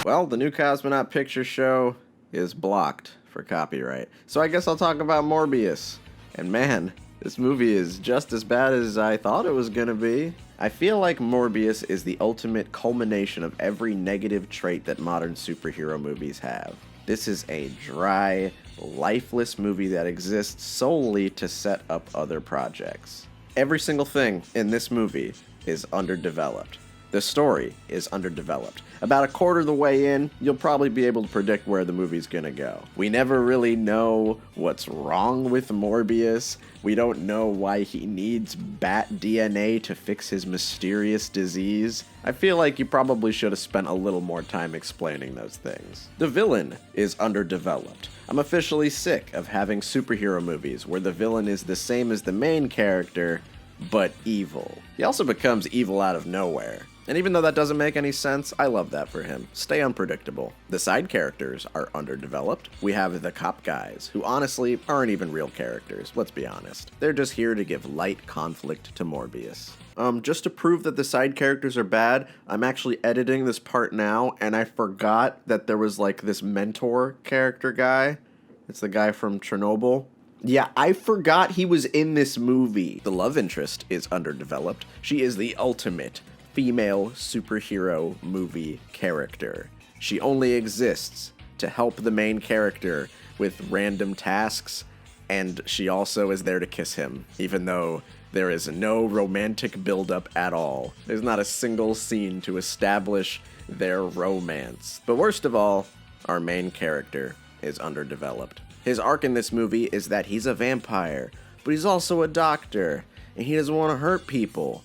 Well, the new Cosmonaut Picture Show is blocked for copyright. So I guess I'll talk about Morbius. And man, this movie is just as bad as I thought it was gonna be. I feel like Morbius is the ultimate culmination of every negative trait that modern superhero movies have. This is a dry, lifeless movie that exists solely to set up other projects. Every single thing in this movie is underdeveloped. The story is underdeveloped. About a quarter of the way in, you'll probably be able to predict where the movie's gonna go. We never really know what's wrong with Morbius. We don't know why he needs bat DNA to fix his mysterious disease. I feel like you probably should have spent a little more time explaining those things. The villain is underdeveloped. I'm officially sick of having superhero movies where the villain is the same as the main character, but evil. He also becomes evil out of nowhere. And even though that doesn't make any sense, I love that for him. Stay unpredictable. The side characters are underdeveloped. We have the cop guys, who honestly aren't even real characters, let's be honest. They're just here to give light conflict to Morbius. Just to prove that the side characters are bad, I'm actually editing this part now, and I forgot that there was like this mentor character guy. It's the guy from Chernobyl. Yeah, I forgot he was in this movie. The love interest is underdeveloped. She is the ultimate female superhero movie character. She only exists to help the main character with random tasks, and she also is there to kiss him, even though there is no romantic buildup at all. There's not a single scene to establish their romance. But worst of all, our main character is underdeveloped. His arc in this movie is that he's a vampire, but he's also a doctor, and he doesn't want to hurt people.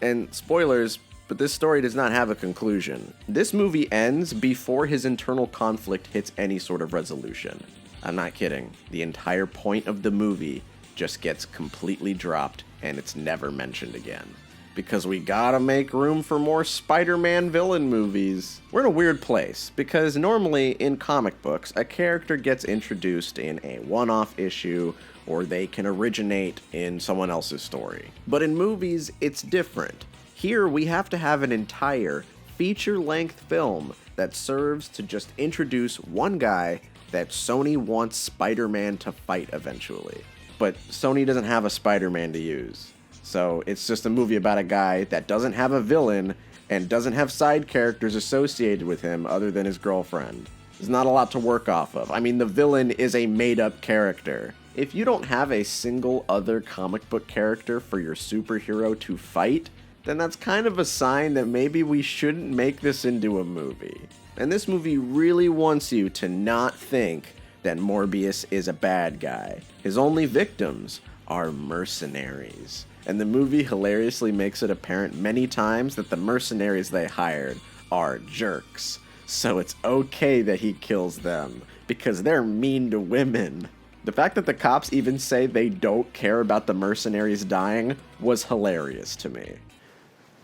And spoilers, but this story does not have a conclusion. This movie ends before his internal conflict hits any sort of resolution. I'm not kidding. The entire point of the movie just gets completely dropped, and it's never mentioned again. Because we gotta make room for more Spider-Man villain movies. We're in a weird place, because normally in comic books, a character gets introduced in a one-off issue, or they can originate in someone else's story. But in movies, it's different. Here, we have to have an entire feature-length film that serves to just introduce one guy that Sony wants Spider-Man to fight eventually. But Sony doesn't have a Spider-Man to use. So it's just a movie about a guy that doesn't have a villain and doesn't have side characters associated with him other than his girlfriend. There's not a lot to work off of. I mean, the villain is a made-up character. If you don't have a single other comic book character for your superhero to fight, then that's kind of a sign that maybe we shouldn't make this into a movie. And this movie really wants you to not think that Morbius is a bad guy. His only victims are mercenaries. And the movie hilariously makes it apparent many times that the mercenaries they hired are jerks. So it's okay that he kills them, because they're mean to women. The fact that the cops even say they don't care about the mercenaries dying was hilarious to me.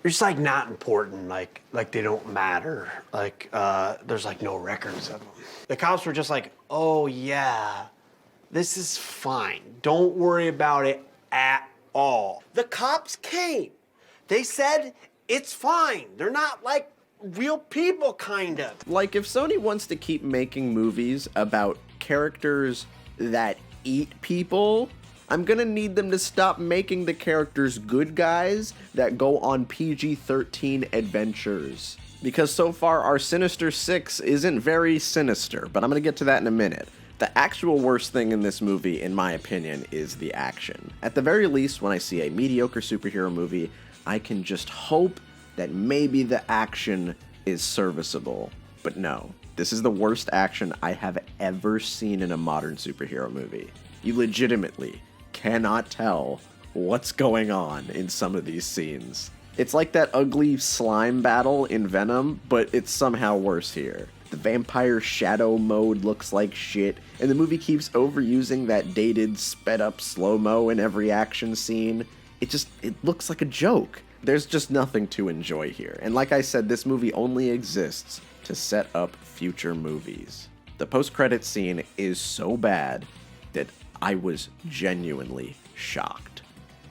They're just like not important, like they don't matter. There's like no records of them. The cops were just like, oh yeah, this is fine. Don't worry about it at all. The cops came. They said it's fine. They're not like real people, kind of. Like, if Sony wants to keep making movies about characters that eat people, I'm gonna need them to stop making the characters good guys that go on PG-13 adventures. Because so far, our Sinister Six isn't very sinister, but I'm gonna get to that in a minute. The actual worst thing in this movie, in my opinion, is the action. At the very least, when I see a mediocre superhero movie, I can just hope that maybe the action is serviceable. But no, this is the worst action I have ever seen in a modern superhero movie. You legitimately cannot tell what's going on in some of these scenes. It's like that ugly slime battle in Venom, but it's somehow worse here. The vampire shadow mode looks like shit, and the movie keeps overusing that dated, sped-up slow-mo in every action scene. It looks like a joke. There's just nothing to enjoy here. And like I said, this movie only exists to set up future movies. The post-credits scene is so bad that I was genuinely shocked.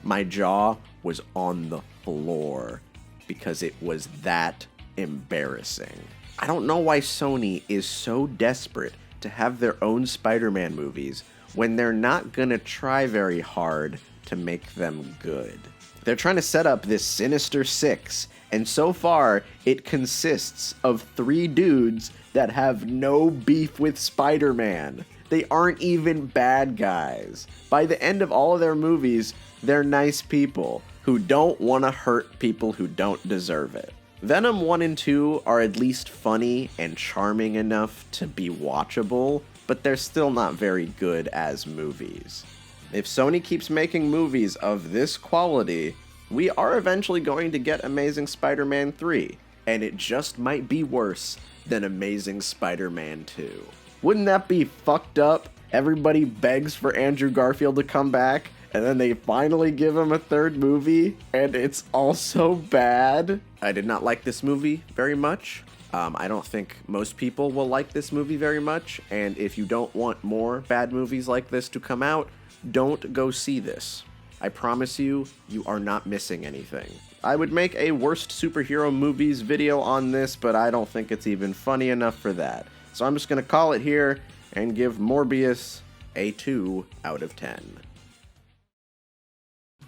My jaw was on the floor because it was that embarrassing. I don't know why Sony is so desperate to have their own Spider-Man movies when they're not gonna try very hard to make them good. They're trying to set up this Sinister Six, and so far it consists of 3 dudes that have no beef with Spider-Man. They aren't even bad guys. By the end of all of their movies, they're nice people who don't want to hurt people who don't deserve it. Venom 1 and 2 are at least funny and charming enough to be watchable, but they're still not very good as movies. If Sony keeps making movies of this quality, we are eventually going to get Amazing Spider-Man 3, and it just might be worse than Amazing Spider-Man 2. Wouldn't that be fucked up? Everybody begs for Andrew Garfield to come back, and then they finally give him a 3rd movie, and it's also bad. I did not like this movie very much. I don't think most people will like this movie very much, and if you don't want more bad movies like this to come out, don't go see this. I promise you, you are not missing anything. I would make a worst superhero movies video on this, but I don't think it's even funny enough for that. So I'm just gonna call it here and give Morbius a 2 out of 10.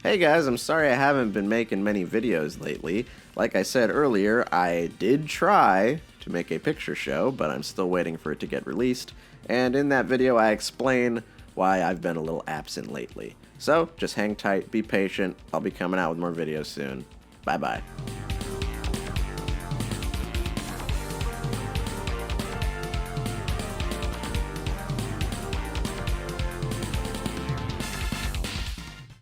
Hey guys, I'm sorry I haven't been making many videos lately. Like I said earlier, I did try to make a picture show, but I'm still waiting for it to get released. And in that video I explain why I've been a little absent lately. So just hang tight, be patient, I'll be coming out with more videos soon. Bye bye.